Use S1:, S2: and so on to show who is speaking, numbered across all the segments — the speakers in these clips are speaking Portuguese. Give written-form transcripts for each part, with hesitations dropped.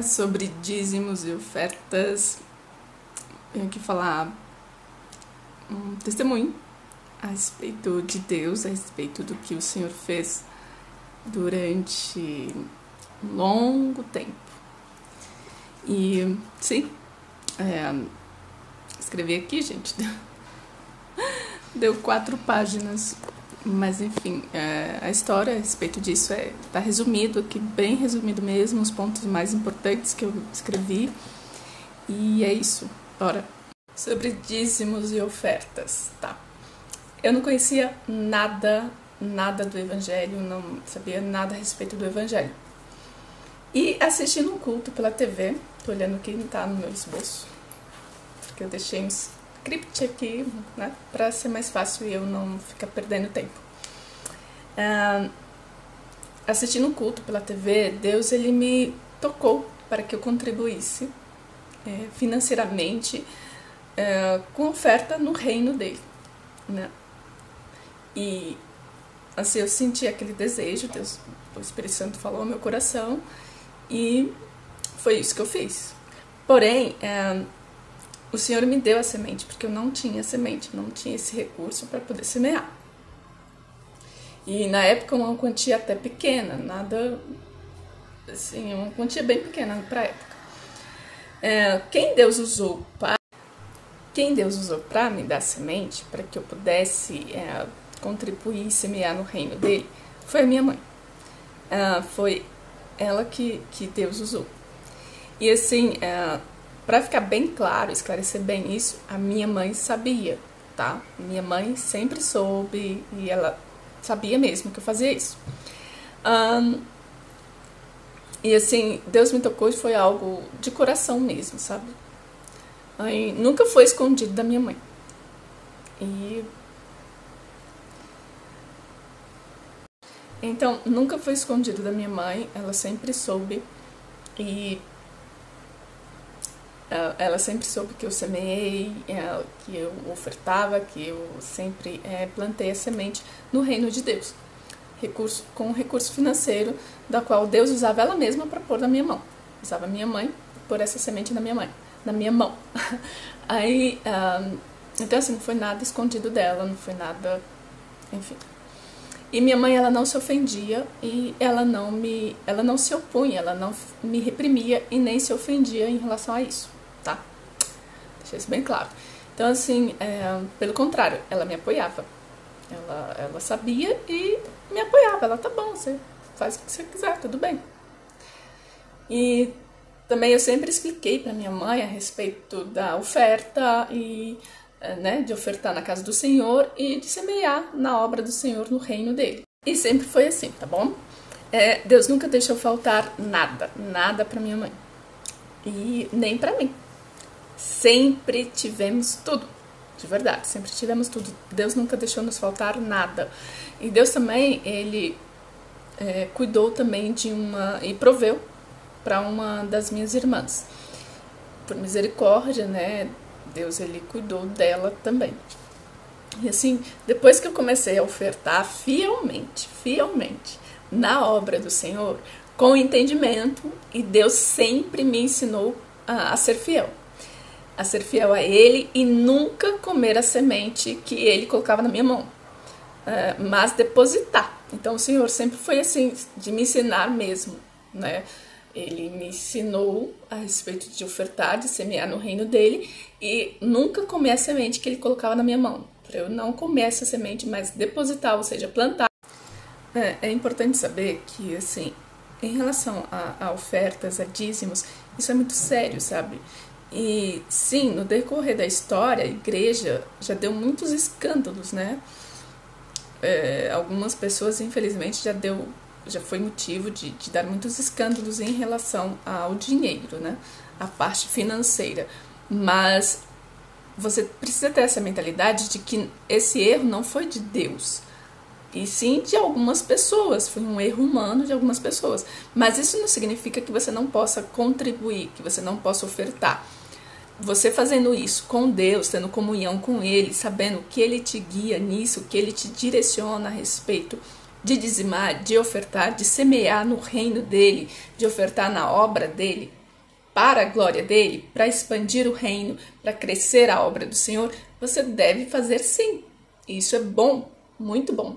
S1: Sobre dízimos e ofertas, eu tenho que falar um testemunho a respeito de Deus, a respeito do que o Senhor fez durante um longo tempo. E sim, escrevi aqui, gente, deu 4 páginas, mas enfim, a história a respeito disso tá resumido aqui, bem resumido mesmo, os pontos mais importantes que eu escrevi, e é isso. Bora. Sobre dízimos e ofertas, tá? Eu não conhecia nada do Evangelho, não sabia nada a respeito do Evangelho. E assistindo um culto pela TV, tô olhando aqui, não tá no meu esboço, porque eu deixei um script aqui, né, pra ser mais fácil e eu não ficar perdendo tempo. Assistindo um culto pela TV, Deus ele me tocou para que eu contribuísse financeiramente com oferta no reino dele, né? E assim, eu senti aquele desejo, Deus, o Espírito Santo falou ao meu coração e foi isso que eu fiz. Porém, o Senhor me deu a semente, porque eu não tinha semente, não tinha esse recurso para poder semear. E na época uma quantia até pequena, nada assim, uma quantia bem pequena para a época. Quem Deus usou para me dar semente, para que eu pudesse contribuir e semear no reino dele, foi a minha mãe. Foi ela que Deus usou. E assim, para ficar bem claro, esclarecer bem isso, a minha mãe sabia, tá? Minha mãe sempre soube e ela sabia mesmo que eu fazia isso. E assim, Deus me tocou e foi algo de coração mesmo, sabe? Aí, nunca foi escondido da minha mãe. Então, nunca foi escondido da minha mãe, ela sempre soube. E ela sempre soube que eu semeei, que eu ofertava, que eu sempre plantei a semente no reino de Deus. Com recurso financeiro, da qual Deus usava ela mesma para pôr na minha mão. Usava a minha mãe para pôr essa semente na minha mão. Aí, então assim, não foi nada escondido dela, não foi nada, enfim. E minha mãe, ela não se ofendia e ela não se opunha, ela não me reprimia e nem se ofendia em relação a isso, tá? Deixei isso bem claro. Então assim, pelo contrário, ela me apoiava. Ela sabia e me apoiava. Ela, tá bom, você faz o que você quiser, tudo bem. E também eu sempre expliquei para minha mãe a respeito da oferta e de ofertar na casa do Senhor e de semear na obra do Senhor no reino dele. E sempre foi assim, tá bom? Deus nunca deixou faltar nada para minha mãe. E nem para mim. Sempre tivemos tudo. De verdade, sempre tivemos tudo. Deus nunca deixou nos faltar nada. E Deus também, ele cuidou também e proveu para uma das minhas irmãs. Por misericórdia, né? Deus, ele cuidou dela também. E assim, depois que eu comecei a ofertar fielmente na obra do Senhor, com entendimento, e Deus sempre me ensinou a ser fiel. A ser fiel a ele e nunca comer a semente que ele colocava na minha mão, mas depositar. Então o Senhor sempre foi assim, de me ensinar mesmo, né? Ele me ensinou a respeito de ofertar, de semear no reino dele e nunca comer a semente que ele colocava na minha mão. Para eu não comer essa semente, mas depositar, ou seja, plantar. É importante saber que, assim, em relação a ofertas, a dízimos, isso é muito sério, sabe? E sim, no decorrer da história, a igreja já deu muitos escândalos, né? Algumas pessoas, infelizmente, já foi motivo de dar muitos escândalos em relação ao dinheiro, né? A parte financeira. Mas você precisa ter essa mentalidade de que esse erro não foi de Deus, e sim de algumas pessoas, foi um erro humano de algumas pessoas. Mas isso não significa que você não possa contribuir, que você não possa ofertar. Você fazendo isso com Deus, tendo comunhão com Ele, sabendo que Ele te guia nisso, que Ele te direciona a respeito de dizimar, de ofertar, de semear no reino dele, de ofertar na obra dele, para a glória dele, para expandir o reino, para crescer a obra do Senhor, você deve fazer sim. Isso é bom, muito bom.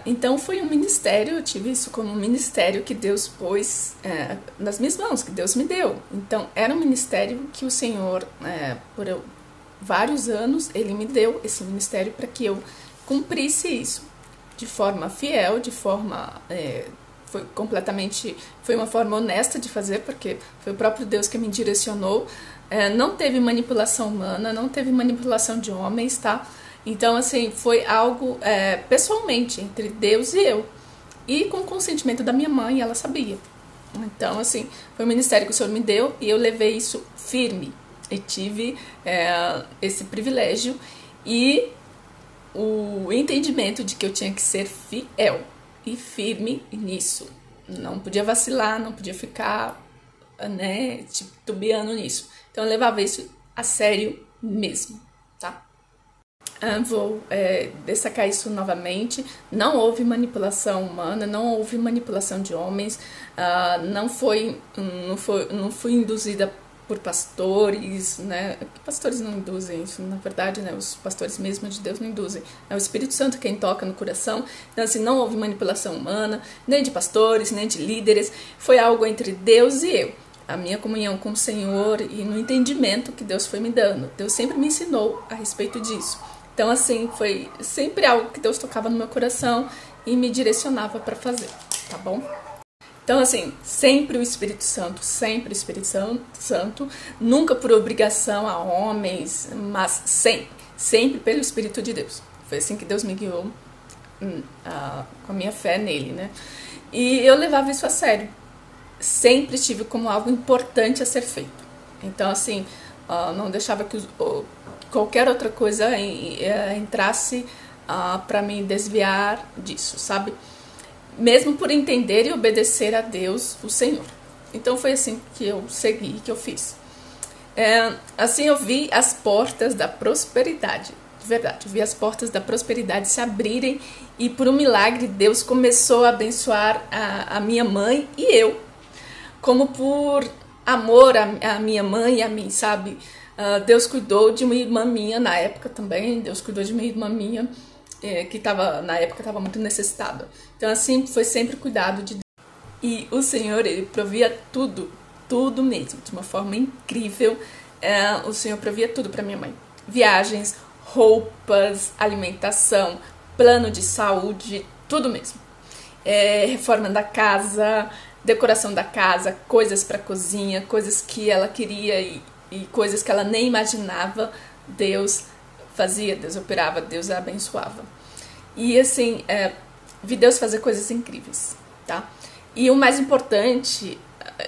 S1: Então foi um ministério, eu tive isso como um ministério que Deus pôs nas minhas mãos, que Deus me deu. Então era um ministério que o Senhor, por vários anos, Ele me deu esse ministério para que eu cumprisse isso de forma fiel, de forma... Foi uma forma honesta de fazer, porque foi o próprio Deus que me direcionou. Não teve manipulação humana, não teve manipulação de homens, tá? Então, assim, foi algo pessoalmente, entre Deus e eu. E com o consentimento da minha mãe, ela sabia. Então, assim, foi um ministério que o Senhor me deu e eu levei isso firme. E tive esse privilégio e o entendimento de que eu tinha que ser fiel e firme nisso. Não podia vacilar, não podia ficar, titubeando nisso. Então, eu levava isso a sério mesmo, tá? Vou destacar isso novamente. Não houve manipulação humana, não houve manipulação de homens, não fui induzida por pastores, né? Pastores não induzem isso, na verdade, né? Os pastores mesmo de Deus não induzem. É o Espírito Santo quem toca no coração. Então, assim, não houve manipulação humana, nem de pastores, nem de líderes. Foi algo entre Deus e eu. A minha comunhão com o Senhor e no entendimento que Deus foi me dando. Deus sempre me ensinou a respeito disso. Então, assim, foi sempre algo que Deus tocava no meu coração e me direcionava para fazer, tá bom? Então, assim, sempre o Espírito Santo, nunca por obrigação a homens, mas sempre pelo Espírito de Deus. Foi assim que Deus me guiou com a minha fé nele, né? E eu levava isso a sério. Sempre tive como algo importante a ser feito. Então, assim, não deixava que qualquer outra coisa entrasse para me desviar disso, sabe? Mesmo por entender e obedecer a Deus, o Senhor. Então foi assim que eu segui, que eu fiz. Assim eu vi as portas da prosperidade, de verdade, eu vi as portas da prosperidade se abrirem e por um milagre Deus começou a abençoar a minha mãe e eu, como por amor à minha mãe e a mim, sabe? Deus cuidou de uma irmã minha na época também, Deus cuidou de uma irmã minha que na época estava muito necessitada. Então assim, foi sempre cuidado de Deus. E o Senhor, Ele provia tudo mesmo, de uma forma incrível. O Senhor provia tudo para minha mãe. Viagens, roupas, alimentação, plano de saúde, tudo mesmo. Reforma da casa, decoração da casa, coisas para cozinha, coisas que ela queria e coisas que ela nem imaginava, Deus fazia, Deus operava, Deus a abençoava. E assim, vi Deus fazer coisas incríveis, tá? E o mais importante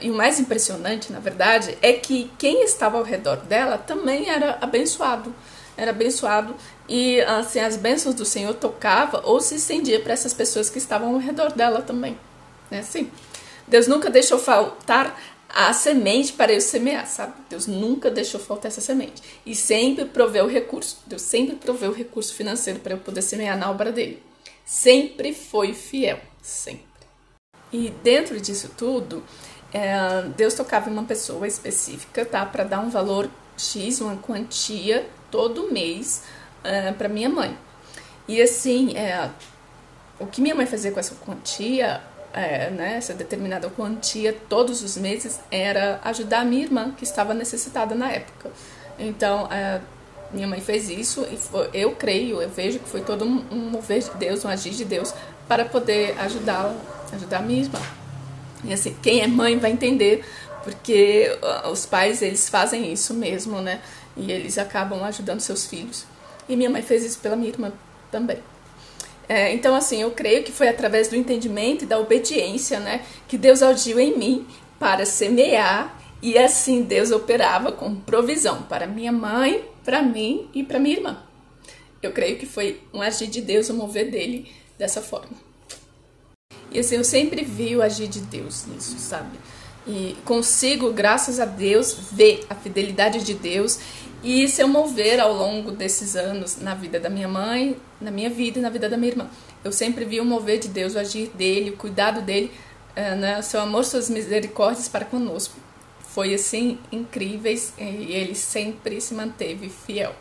S1: e o mais impressionante, na verdade, é que quem estava ao redor dela também era abençoado. Era abençoado e assim, as bênçãos do Senhor tocava ou se estendia para essas pessoas que estavam ao redor dela também. Assim, Deus nunca deixou faltar a semente para eu semear, sabe? Deus nunca deixou faltar essa semente. E sempre proveu o recurso. Deus sempre proveu o recurso financeiro para eu poder semear na obra dele. Sempre foi fiel. Sempre. E dentro disso tudo, Deus tocava em uma pessoa específica, tá? Para dar um valor X, uma quantia, todo mês para minha mãe. E assim, o que minha mãe fazia com essa quantia... essa determinada quantia todos os meses era ajudar a minha irmã que estava necessitada na época. Então minha mãe fez isso e eu vejo que foi todo um mover de Deus, um agir de Deus para poder ajudar a minha irmã. E assim, quem é mãe vai entender, porque os pais, eles fazem isso mesmo, né? E eles acabam ajudando seus filhos. E minha mãe fez isso pela minha irmã também. Então, assim, eu creio que foi através do entendimento e da obediência, né, que Deus agiu em mim para semear e assim Deus operava com provisão para minha mãe, para mim e para minha irmã. Eu creio que foi um agir de Deus, um mover dele dessa forma. E assim, eu sempre vi o agir de Deus nisso, sabe? E consigo, graças a Deus, ver a fidelidade de Deus e seu mover ao longo desses anos na vida da minha mãe, na minha vida e na vida da minha irmã. Eu sempre vi o mover de Deus, o agir dele, o cuidado dele, né, seu amor, suas misericórdias para conosco. Foi assim, incríveis, e ele sempre se manteve fiel.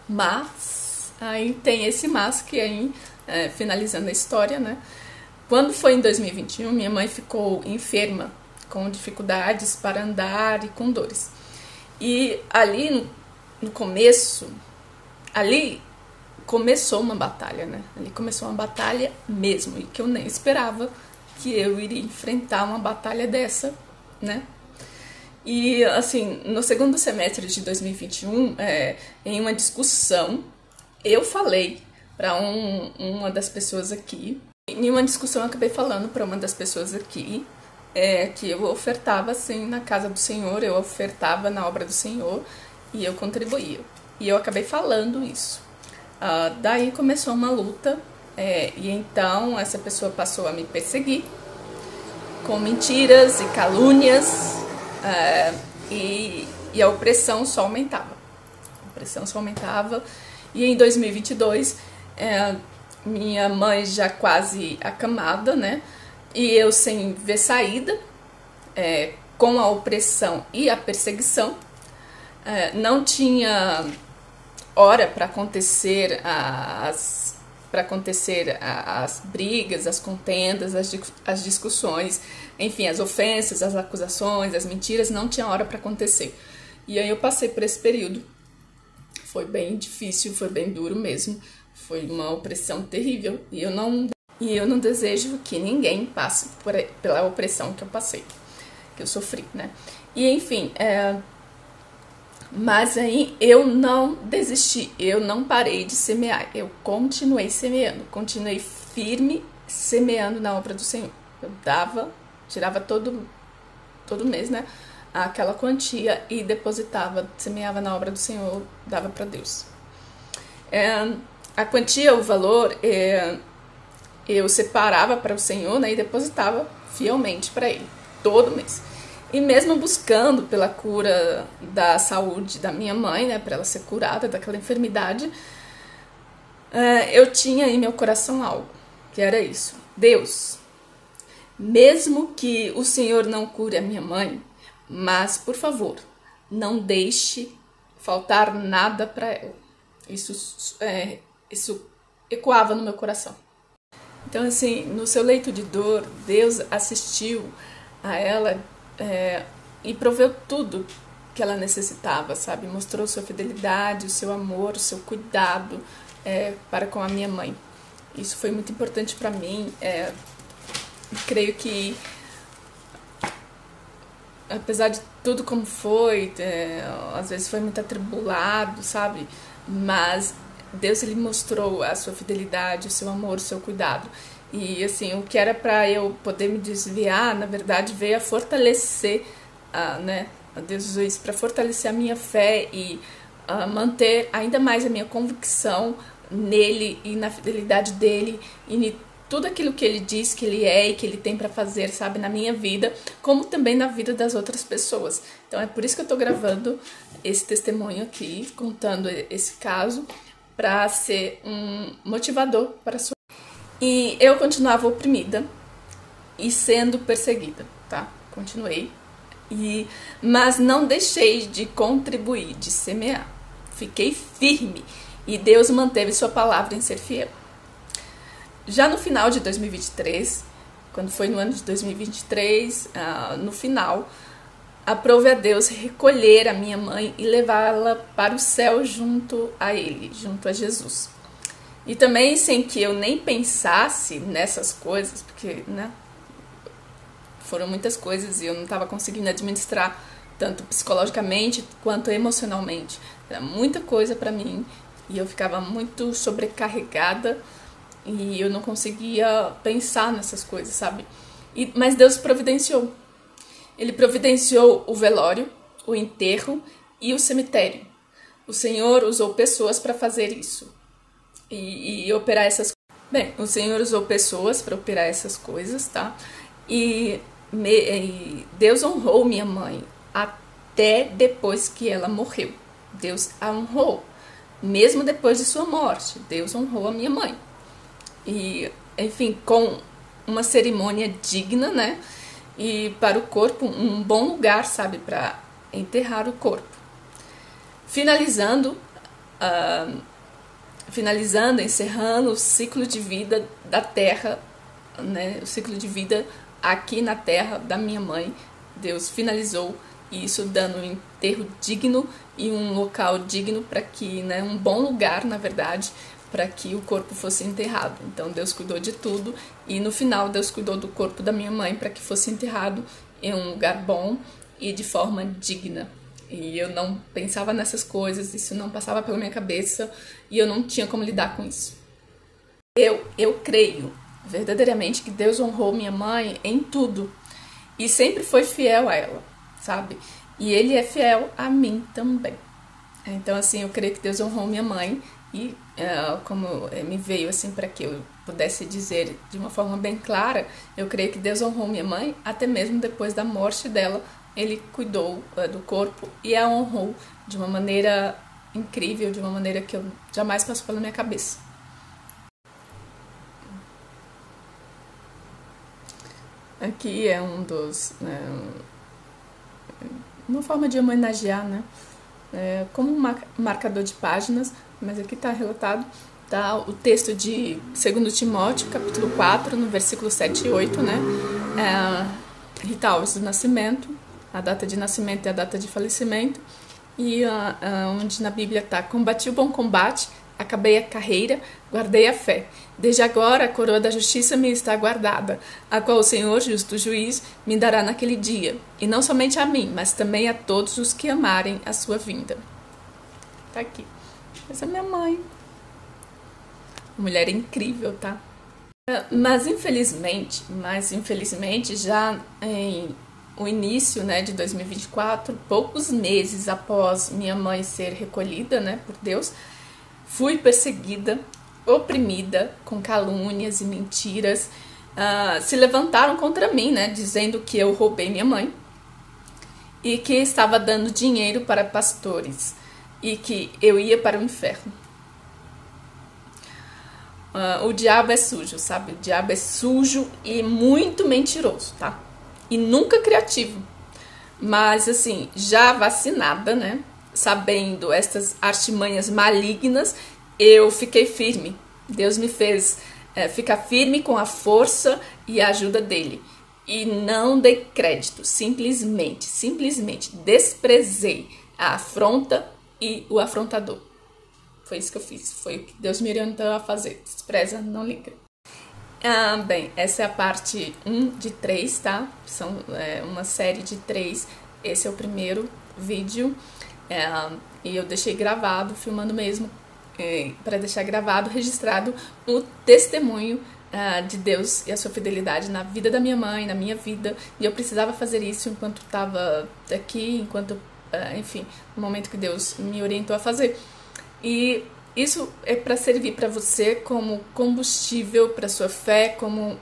S1: Mas, aí tem esse mas que aí, finalizando a história, né? Quando foi em 2021, minha mãe ficou enferma, com dificuldades para andar e com dores. E ali no começo, ali começou uma batalha, né? Ali começou uma batalha mesmo, e que eu nem esperava que eu iria enfrentar uma batalha dessa, né? E, assim, no segundo semestre de 2021, em uma discussão, eu falei para uma das pessoas aqui, em uma discussão eu acabei falando para uma das pessoas aqui, que eu ofertava, assim, na casa do Senhor, eu ofertava na obra do Senhor e eu contribuía. E eu acabei falando isso. Daí começou uma luta, e então essa pessoa passou a me perseguir com mentiras e calúnias, e a opressão só aumentava. A opressão só aumentava. E em 2022, minha mãe já quase acamada, né? E eu sem ver saída, com a opressão e a perseguição. Não tinha hora para acontecer as brigas, as contendas, as discussões, enfim, as ofensas, as acusações, as mentiras, não tinha hora para acontecer. E aí eu passei por esse período. Foi bem difícil, foi bem duro mesmo. Foi uma opressão terrível. E eu não desejo que ninguém passe pela opressão que eu passei, que eu sofri, né? E enfim, mas aí eu não desisti, eu não parei de semear, eu continuei semeando, continuei firme semeando na obra do Senhor. Eu tirava todo mês, né, aquela quantia e depositava, semeava na obra do Senhor, dava para Deus. A quantia, o valor, eu separava para o Senhor, né, e depositava fielmente para Ele, todo mês. E mesmo buscando pela cura da saúde da minha mãe, né, para ela ser curada daquela enfermidade, eu tinha em meu coração algo, que era isso: Deus, mesmo que o Senhor não cure a minha mãe, mas, por favor, não deixe faltar nada para ela. Isso ecoava no meu coração. Então, assim, no seu leito de dor, Deus assistiu a ela, e proveu tudo que ela necessitava, sabe? Mostrou sua fidelidade, o seu amor, o seu cuidado para com a minha mãe. Isso foi muito importante para mim. Creio que, apesar de tudo como foi, às vezes foi muito atribulado, sabe? Mas Deus, ele mostrou a sua fidelidade, o seu amor, o seu cuidado. E assim, o que era para eu poder me desviar, na verdade, veio a fortalecer, né? Deus usou isso para fortalecer a minha fé e manter ainda mais a minha convicção nele e na fidelidade dele e em tudo aquilo que ele diz que ele é e que ele tem para fazer, sabe, na minha vida, como também na vida das outras pessoas. Então é por isso que eu tô gravando esse testemunho aqui, contando esse caso, para ser um motivador para a sua. E eu continuava oprimida e sendo perseguida, tá? Continuei. Mas não deixei de contribuir, de semear. Fiquei firme e Deus manteve sua palavra em ser fiel. Já no final de 2023, quando foi no ano de 2023, no final, aprove a Deus recolher a minha mãe e levá-la para o céu junto a Ele, junto a Jesus. E também sem que eu nem pensasse nessas coisas, porque, né, foram muitas coisas e eu não estava conseguindo administrar tanto psicologicamente quanto emocionalmente. Era muita coisa para mim e eu ficava muito sobrecarregada e eu não conseguia pensar nessas coisas, sabe? Mas Deus providenciou. Ele providenciou o velório, o enterro e o cemitério. O Senhor usou pessoas para fazer isso e operar essas coisas. Bem, o Senhor usou pessoas para operar essas coisas, tá? E Deus honrou minha mãe até depois que ela morreu. Deus a honrou. Mesmo depois de sua morte, Deus honrou a minha mãe. E, enfim, com uma cerimônia digna, né? E para o corpo, um bom lugar, sabe? Para enterrar o corpo. Finalizando, encerrando o ciclo de vida da Terra, né? O ciclo de vida aqui na Terra da minha mãe. Deus finalizou isso dando um enterro digno e um local digno para que, né, um bom lugar, na verdade, para que o corpo fosse enterrado. Então Deus cuidou de tudo e no final Deus cuidou do corpo da minha mãe para que fosse enterrado em um lugar bom e de forma digna. E eu não pensava nessas coisas, isso não passava pela minha cabeça e eu não tinha como lidar com isso. Eu creio verdadeiramente que Deus honrou minha mãe em tudo e sempre foi fiel a ela, sabe? E Ele é fiel a mim também. Então, assim, eu creio que Deus honrou minha mãe e como me veio, assim, para que eu pudesse dizer de uma forma bem clara, eu creio que Deus honrou minha mãe até mesmo depois da morte dela. Ele cuidou do corpo e a honrou de uma maneira incrível, de uma maneira que eu jamais passou pela minha cabeça. Aqui é uma forma de homenagear, né? Como um marcador de páginas, mas aqui está relatado o texto de 2 Timóteo, capítulo 4, no versículo 7 e 8, né? Rita Alves do nascimento, a data de nascimento e a data de falecimento, e onde na Bíblia está: combati o bom combate, acabei a carreira, guardei a fé. Desde agora a coroa da justiça me está guardada, a qual o Senhor, justo juiz, me dará naquele dia, e não somente a mim, mas também a todos os que amarem a sua vinda. Tá aqui. Essa é minha mãe. Uma mulher incrível, tá? Mas infelizmente, já em o início, né, de 2024, poucos meses após minha mãe ser recolhida, né, por Deus, fui perseguida, oprimida, com calúnias e mentiras. Se levantaram contra mim, né, dizendo que eu roubei minha mãe e que estava dando dinheiro para pastores e que eu ia para o inferno. O diabo é sujo, sabe? O diabo é sujo e muito mentiroso, tá? E nunca criativo. Mas, assim, já vacinada, né? Sabendo estas artimanhas malignas, eu fiquei firme. Deus me fez ficar firme com a força e a ajuda dele. E não dei crédito, simplesmente desprezei a afronta e o afrontador. Foi isso que eu fiz, foi o que Deus me orientou a fazer. Despreza, não liga. Bem, essa é a parte 1 de 3, tá? São uma série de 3. Esse é o primeiro vídeo. E eu deixei gravado, filmando mesmo, para deixar gravado, registrado o testemunho de Deus e a sua fidelidade na vida da minha mãe, na minha vida. E eu precisava fazer isso enquanto estava aqui, enfim, no momento que Deus me orientou a fazer. E isso é para servir para você como combustível para sua fé, como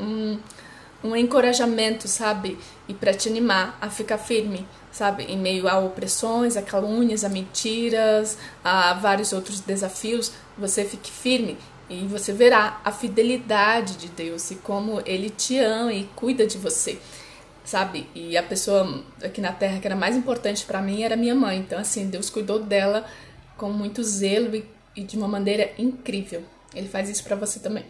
S1: um encorajamento, sabe? E para te animar a ficar firme, sabe? Em meio a opressões, a calúnias, a mentiras, a vários outros desafios, você fique firme e você verá a fidelidade de Deus e como Ele te ama e cuida de você, sabe? E a pessoa aqui na Terra que era mais importante para mim era minha mãe. Então, assim, Deus cuidou dela com muito zelo e de uma maneira incrível. Ele faz isso para você também.